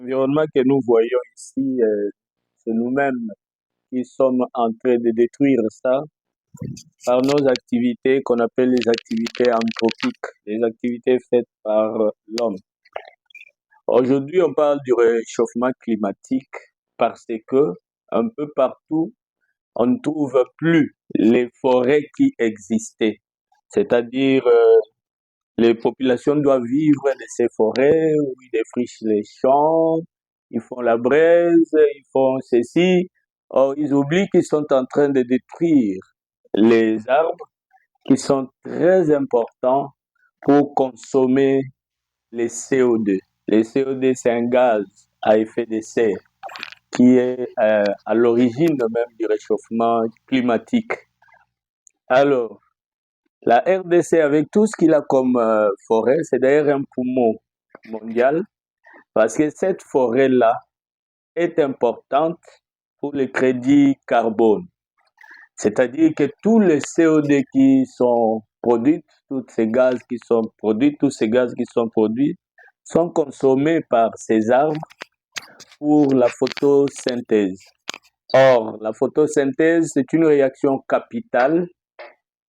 L'environnement que nous voyons ici, c'est nous-mêmes qui sommes en train de détruire ça par nos activités qu'on appelle les activités anthropiques, les activités faites par l'homme. Aujourd'hui, on parle du réchauffement climatique parce que un peu partout, on ne trouve plus les forêts qui existaient. C'est-à-dire, les populations doivent vivre de ces forêts où ils défrichent les champs, ils font la braise, ils font ceci. Or, ils oublient qu'ils sont en train de détruire les arbres qui sont très importants pour consommer les CO2. Les CO2, c'est un gaz à effet de serre qui est à l'origine même du réchauffement climatique. Alors, la RDC, avec tout ce qu'il a comme forêt, c'est d'ailleurs un poumon mondial parce que cette forêt-là est importante pour le crédit carbone. C'est-à-dire que tous les CO2 qui sont produits, tous ces gaz qui sont produits, sont consommés par ces arbres pour la photosynthèse. Or, la photosynthèse, c'est une réaction capitale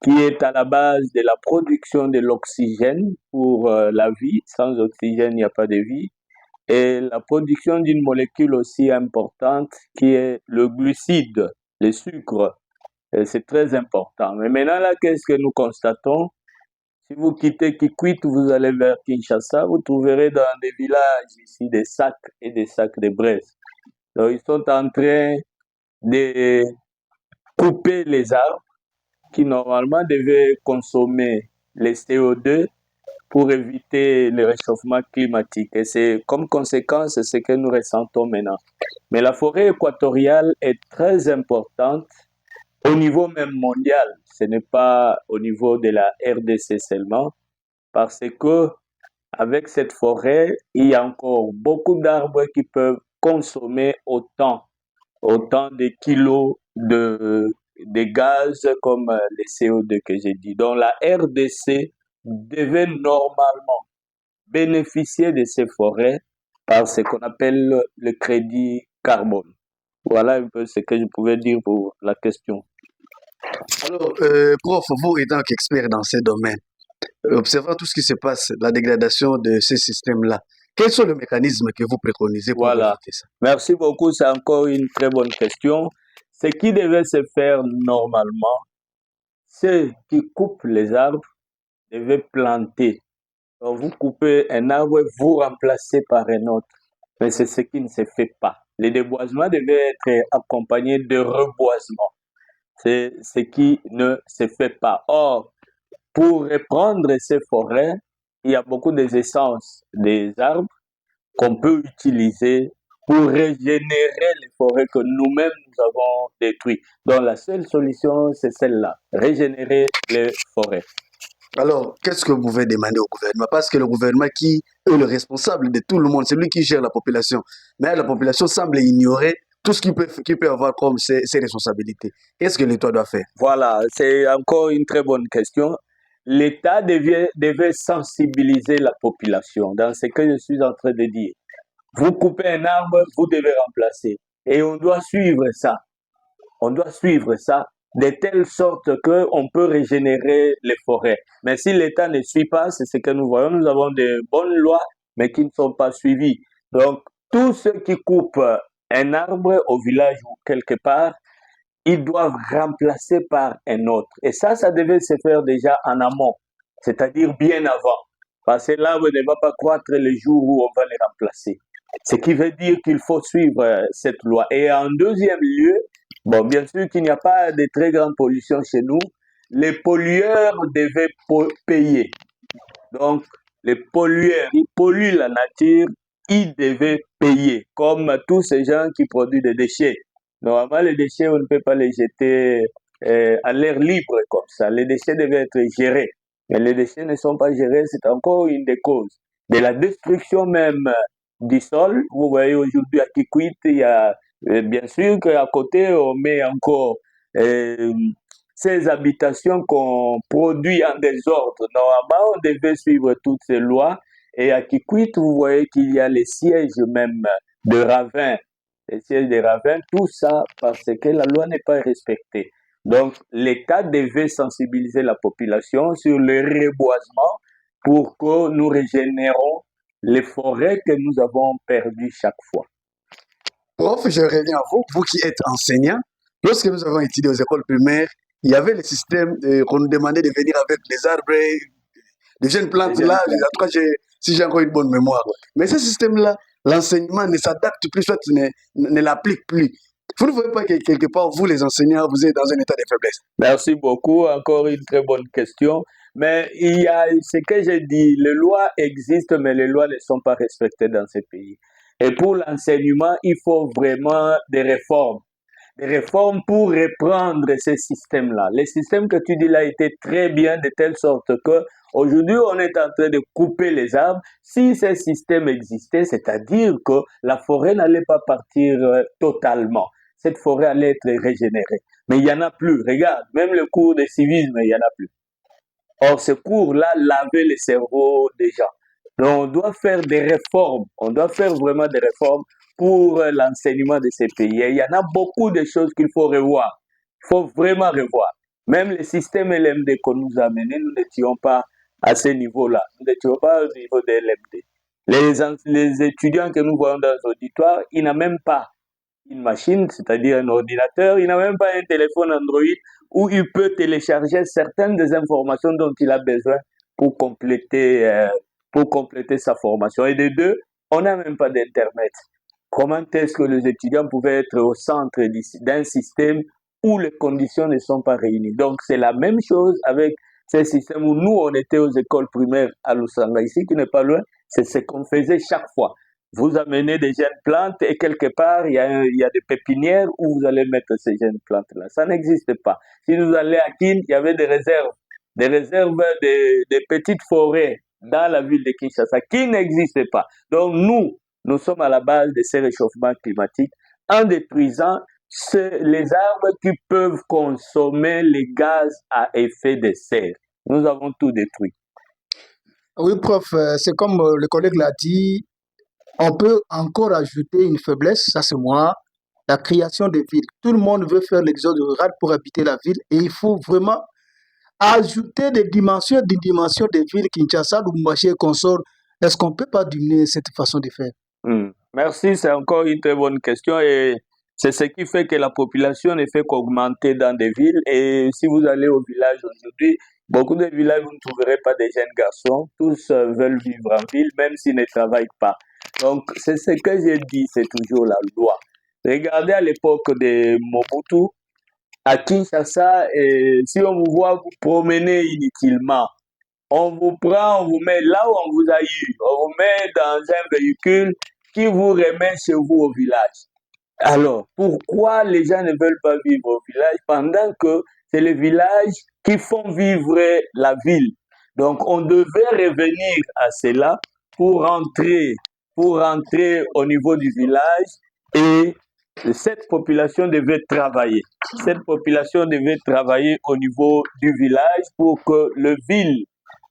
qui est à la base de la production de l'oxygène pour la vie. Sans oxygène, il n'y a pas de vie. Et la production d'une molécule aussi importante qui est le glucide, le sucre. C'est très important. Mais maintenant, là, qu'est-ce que nous constatons? Si vous quittez Kikwit, vous allez vers Kinshasa, vous trouverez dans des villages ici des sacs et des sacs de braise. Donc, ils sont en train de couper les arbres qui normalement devaient consommer les CO2 pour éviter le réchauffement climatique. Et c'est comme conséquence ce que nous ressentons maintenant. Mais la forêt équatoriale est très importante au niveau même mondial. Ce n'est pas au niveau de la RDC seulement, parce que avec cette forêt, il y a encore beaucoup d'arbres qui peuvent consommer autant de kilos de gaz comme les CO2 que j'ai dit. Donc la RDC devait normalement bénéficier de ces forêts par ce qu'on appelle le crédit carbone. Voilà un peu ce que je pouvais dire pour la question. Alors, prof, vous étant qu'expert dans ces domaines, observant tout ce qui se passe, la dégradation de ces systèmes-là, quels sont les mécanismes que vous préconisez pour Voilà. éviter ça? Merci beaucoup, c'est encore une très bonne question. Ce qui devait se faire normalement, ceux qui coupent les arbres devaient planter. Donc, vous coupez un arbre, vous remplacez par un autre. Mais c'est ce qui ne se fait pas. Les déboisements devaient être accompagnés de reboisement. C'est ce qui ne se fait pas. Or, pour reprendre ces forêts, il y a beaucoup d'essences des arbres qu'on peut utiliser pour régénérer les forêts que nous-mêmes nous avons détruites. Donc la seule solution, c'est celle-là, régénérer les forêts. Alors, qu'est-ce que vous pouvez demander au gouvernement? Parce que le gouvernement qui est le responsable de tout le monde, c'est lui qui gère la population. Mais la population semble ignorer tout ce qu'il peut avoir comme ses responsabilités. Qu'est-ce que l'État doit faire? Voilà, c'est encore une très bonne question. L'État devait sensibiliser la population dans ce que je suis en train de dire. Vous coupez un arbre, vous devez remplacer. Et on doit suivre ça. On doit suivre ça de telle sorte qu'on peut régénérer les forêts. Mais si l'État ne suit pas, c'est ce que nous voyons. Nous avons de bonnes lois, mais qui ne sont pas suivies. Donc, tous ceux qui coupent un arbre au village ou quelque part, ils doivent remplacer par un autre. Et ça devait se faire déjà en amont, c'est-à-dire bien avant. Parce que l'arbre ne va pas croître le jour où on va le remplacer. Ce qui veut dire qu'il faut suivre cette loi. Et en deuxième lieu, bon, bien sûr qu'il n'y a pas de très grande pollution chez nous, les pollueurs devaient payer. Donc, les pollueurs, ils polluent la nature, ils devaient payer, comme tous ces gens qui produisent des déchets. Normalement, les déchets, on ne peut pas les jeter à l'air libre comme ça. Les déchets devaient être gérés. Mais les déchets ne sont pas gérés, c'est encore une des causes. De la destruction même du sol, vous voyez aujourd'hui à Kikwit, il y a bien sûr qu'à côté, on met encore ces habitations qu'on produit en désordre. Normalement, on devait suivre toutes ces lois Et à Kikwit, vous voyez qu'il y a les sièges même de ravins, les sièges de ravins, tout ça parce que la loi n'est pas respectée. Donc, l'État devait sensibiliser la population sur le reboisement pour que nous régénérons les forêts que nous avons perdues chaque fois. Prof, je reviens à vous, vous qui êtes enseignant. Lorsque nous avons étudié aux écoles primaires, il y avait le système qu'on nous demandait de venir avec les arbres, des jeunes plantes Les jeunes là. En plantes. tout cas, si j'ai encore une bonne mémoire. Mais ce système-là, l'enseignement ne s'adapte plus, soit ne l'applique plus. Vous ne voyez pas que quelque part, vous les enseignants, vous êtes dans un état de faiblesse? Merci beaucoup. Encore une très bonne question. Mais il y a ce que j'ai dit, les lois existent, mais les lois ne sont pas respectées dans ces pays. Et pour l'enseignement, il faut vraiment des réformes pour reprendre ces systèmes-là. Les systèmes que tu dis là étaient très bien de telle sorte que aujourd'hui on est en train de couper les arbres. Si ces systèmes existaient, c'est-à-dire que la forêt n'allait pas partir totalement. Cette forêt allait être régénérée. Mais il n'y en a plus. Regarde, même le cours de civisme, il n'y en a plus. Or, ce cours-là lavait le cerveau des gens. Donc, on doit faire des réformes. On doit faire vraiment des réformes pour l'enseignement de ces pays. Et il y en a beaucoup de choses qu'il faut revoir. Il faut vraiment revoir. Même le système LMD qu'on nous a amené, nous n'étions pas à ce niveau-là. Nous n'étions pas au niveau de LMD. Les étudiants que nous voyons dans l'auditoire, ils n'ont même pas une machine, c'est-à-dire un ordinateur, il n'a même pas un téléphone Android où il peut télécharger certaines des informations dont il a besoin pour compléter sa formation. Et de deux, on n'a même pas d'Internet. Comment est-ce que les étudiants pouvaient être au centre d'un système où les conditions ne sont pas réunies? Donc, c'est la même chose avec ces systèmes où nous, on était aux écoles primaires à Lusanga, ici, qui n'est pas loin. C'est ce qu'on faisait chaque fois. Vous amenez des jeunes plantes et quelque part, il y a des pépinières où vous allez mettre ces jeunes plantes-là. Ça n'existe pas. Si vous allez à Kin, il y avait des réserves de petites forêts dans la ville de Kinshasa qui n'existent pas. Donc nous sommes à la base de ces réchauffements climatiques en détruisant les arbres qui peuvent consommer les gaz à effet de serre. Nous avons tout détruit. Oui, prof, c'est comme le collègue l'a dit, on peut encore ajouter une faiblesse, ça c'est moi, la création des villes. Tout le monde veut faire l'exode rural pour habiter la ville et il faut vraiment ajouter des dimensions des villes, Kinshasa, Lubumbashi et consorts. Est-ce qu'on ne peut pas diminuer cette façon de faire? Merci, c'est encore une très bonne question et c'est ce qui fait que la population ne fait qu'augmenter dans des villes. Et si vous allez au village aujourd'hui, beaucoup de villages, vous ne trouverez pas des jeunes garçons. Tous veulent vivre en ville, même s'ils ne travaillent pas. Donc, c'est ce que j'ai dit, c'est toujours la loi. Regardez à l'époque de Mobutu, à Kinshasa, et si on vous voit vous promener inutilement, on vous prend, on vous met là où on vous a eu, on vous met dans un véhicule qui vous remet chez vous au village. Alors, pourquoi les gens ne veulent pas vivre au village pendant que c'est les villages qui font vivre la ville? Donc, on devait revenir à cela pour rentrer au niveau du village et cette population devait travailler. Cette population devait travailler au niveau du village pour que le ville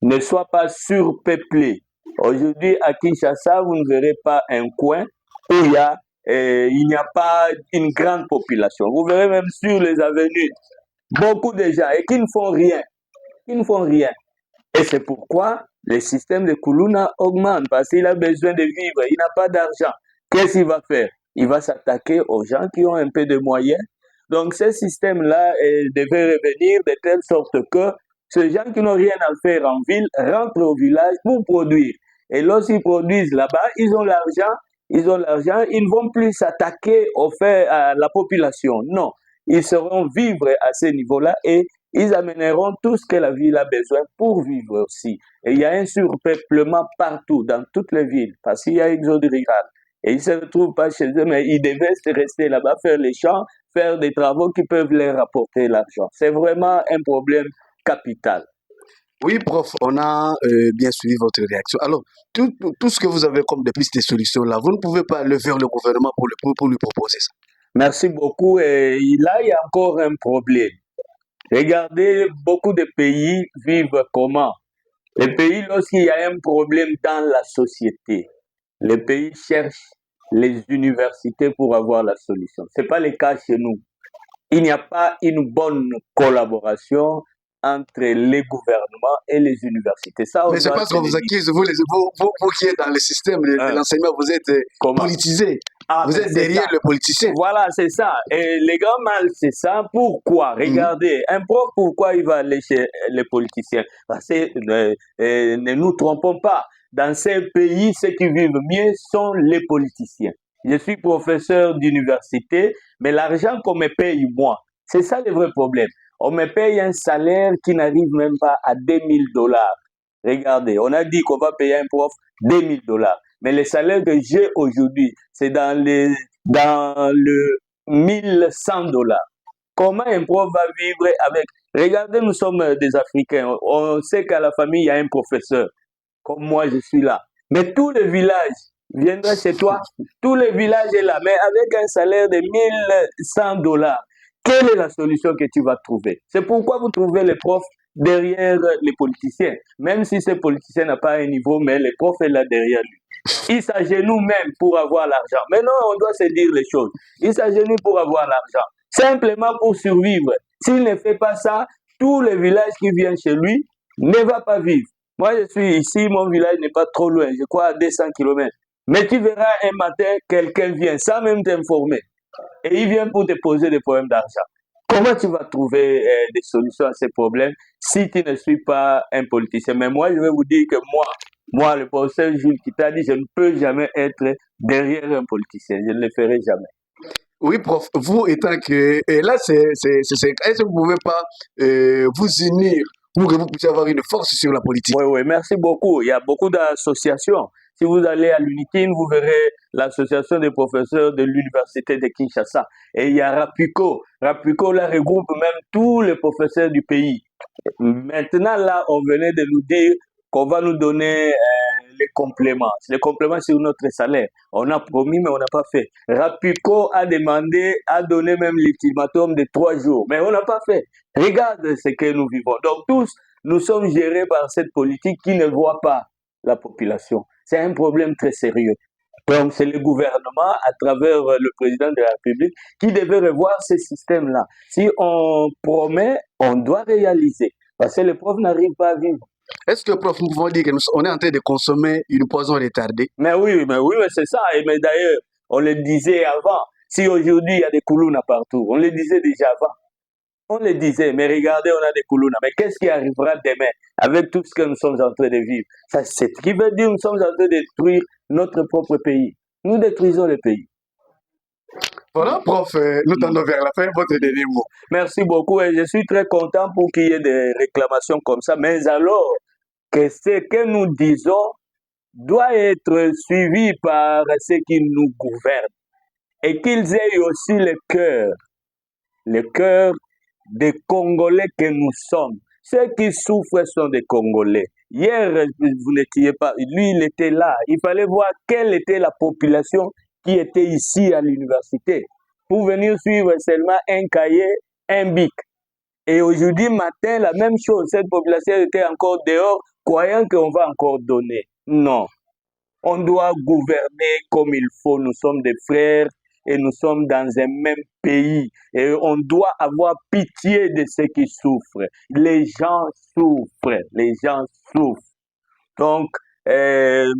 ne soit pas surpeuplé. Aujourd'hui, à Kinshasa, vous ne verrez pas un coin où il n'y a pas une grande population. Vous verrez même sur les avenues beaucoup de gens et qui ne font rien. Qui ne font rien. Et c'est pourquoi le système de Kuluna augmente parce qu'il a besoin de vivre. Il n'a pas d'argent. Qu'est-ce qu'il va faire? Il va s'attaquer aux gens qui ont un peu de moyens. Donc, ce système-là devait revenir de telle sorte que ces gens qui n'ont rien à faire en ville rentrent au village pour produire. Et lorsqu'ils produisent là-bas, ils ont l'argent, ils ne vont plus s'attaquer à la population. Non, ils seront vivre à ce niveau-là et ils amèneront tout ce que la ville a besoin pour vivre aussi. Et il y a un surpeuplement partout, dans toutes les villes, parce qu'il y a exode rural. Et ils ne se retrouvent pas chez eux, mais ils devaient rester là-bas, faire les champs, faire des travaux qui peuvent leur rapporter l'argent. C'est vraiment un problème capital. Oui, prof, on a bien suivi votre réaction. Alors, tout ce que vous avez comme des pistes de solutions là, vous ne pouvez pas aller vers le gouvernement pour lui proposer ça. Merci beaucoup. Et là, il y a encore un problème. Regardez, beaucoup de pays vivent comment? Les pays, lorsqu'il y a un problème dans la société, les pays cherchent les universités pour avoir la solution. Ce n'est pas le cas chez nous. Il n'y a pas une bonne collaboration entre les gouvernements et les universités. Ça, on Mais je doit pense se qu'on le vous dire. accuse, vous qui êtes dans le système de Hein, l'enseignement, vous êtes comment? politisé. Ah, Vous mais êtes c'est derrière ça. le politicien. Voilà, c'est ça. Et les grands mal, c'est ça. Pourquoi? Mhm. Regardez, un prof, pourquoi il va aller chez les politiciens? Parce que ne nous trompons pas. Dans ces pays, ceux qui vivent mieux sont les politiciens. Je suis professeur d'université, mais l'argent qu'on me paye, moi, c'est ça le vrai problème. On me paye un salaire qui n'arrive même pas à 2000 dollars. Regardez, on a dit qu'on va payer un prof 2000 dollars. Mais le salaire que j'ai aujourd'hui, c'est dans le 1100 dollars. Comment un prof va vivre avec... Regardez, nous sommes des Africains. On sait qu'à la famille, il y a un professeur. Comme moi, je suis là. Mais tout le village viendra chez toi. Tout le village est là. Mais avec un salaire de 1100 dollars, quelle est la solution que tu vas trouver? C'est pourquoi vous trouvez les profs derrière les politiciens. Même si ce politicien n'a pas un niveau, mais le prof est là derrière lui. Il s'agenouille même pour avoir l'argent. Maintenant, on doit se dire les choses. Il s'agenouille pour avoir l'argent. Simplement pour survivre. S'il ne fait pas ça, tout le village qui vient chez lui ne va pas vivre. Moi, je suis ici, mon village n'est pas trop loin, je crois à 200 km. Mais tu verras un matin, quelqu'un vient sans même t'informer. Et il vient pour te poser des problèmes d'argent. Comment tu vas trouver des solutions à ces problèmes si tu ne suis pas un politicien? Mais moi, je vais vous dire que moi, le professeur Jules qui t'a dit, je ne peux jamais être derrière un politicien. Je ne le ferai jamais. Oui, prof, vous étant que... Et là, est-ce que vous ne pouvez pas vous unir pour que vous puissiez avoir une force sur la politique? Oui, merci beaucoup. Il y a beaucoup d'associations. Si vous allez à l'UNIKIN, vous verrez l'association des professeurs de l'université de Kinshasa. Et il y a Rapico. Rapico, là, regroupe même tous les professeurs du pays. Maintenant, là, on venait de nous dire qu'on va nous donner les compléments sur notre salaire. On a promis, mais on n'a pas fait. Rapico a demandé, a donné même l'ultimatum de 3 jours, mais on n'a pas fait. Regarde ce que nous vivons. Donc tous, nous sommes gérés par cette politique qui ne voit pas la population. C'est un problème très sérieux. Donc, c'est le gouvernement, à travers le président de la République, qui devait revoir ce système-là. Si on promet, on doit réaliser. Parce que les profs n'arrivent pas à vivre. Est-ce que, prof, nous pouvons dire qu'on est en train de consommer une poison retardée? Mais oui, mais c'est ça. Et mais d'ailleurs, on le disait avant. Si aujourd'hui, il y a des koulounas partout, on le disait déjà avant. On le disait, mais regardez, on a des koulounas. Mais qu'est-ce qui arrivera demain avec tout ce que nous sommes en train de vivre? Ça, c'est ce qui veut dire que nous sommes en train de détruire notre propre pays. Nous détruisons le pays. Voilà, prof, nous tendons vers la fin, votre dernier mot. Merci beaucoup et je suis très content pour qu'il y ait des réclamations comme ça. Mais alors, que ce que nous disons doit être suivi par ceux qui nous gouvernent et qu'ils aient aussi le cœur des Congolais que nous sommes. Ceux qui souffrent sont des Congolais. Hier, vous n'étiez pas, lui, il était là. Il fallait voir quelle était la population qui était ici à l'université pour venir suivre seulement un cahier, un bic. Et aujourd'hui matin, la même chose, cette population était encore dehors, croyant qu'on va encore donner. Non, on doit gouverner comme il faut. Nous sommes des frères et nous sommes dans un même pays. Et on doit avoir pitié de ceux qui souffrent. Les gens souffrent, les gens souffrent. Donc, il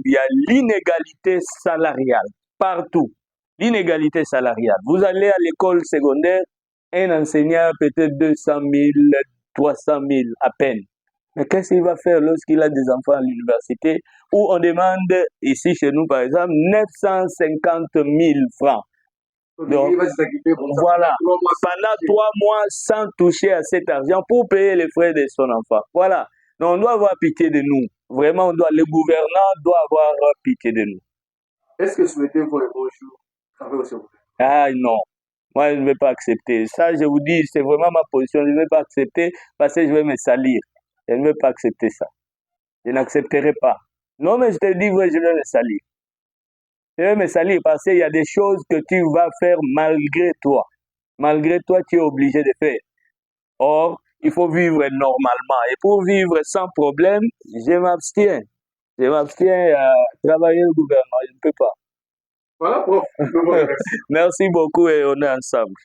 y a l'inégalité salariale partout. L'inégalité salariale. Vous allez à l'école secondaire, un enseignant peut-être 200 000, 300 000 à peine. Mais qu'est-ce qu'il va faire lorsqu'il a des enfants à l'université où on demande, ici chez nous par exemple, 950 000 francs. Donc, voilà, pendant 3 mois sans toucher à cet argent pour payer les frais de son enfant. Voilà, donc on doit avoir pitié de nous. Vraiment, le gouvernant doit avoir pitié de nous. Est-ce que souhaitez-vous un bon jour avec ce gouvernement? Ah non, moi je ne vais pas accepter. Ça, je vous dis, c'est vraiment ma position. Je ne vais pas accepter parce que je vais me salir. Je ne vais pas accepter ça. Je n'accepterai pas. Non, mais je te dis, ouais, je vais me salir. Je vais me salir parce qu'il y a des choses que tu vas faire malgré toi. Malgré toi, tu es obligé de faire. Or, il faut vivre normalement. Et pour vivre sans problème, je m'abstiens. Je m'abstiens à travailler au gouvernement. Je ne peux pas. Voilà, prof. Merci beaucoup et on est ensemble.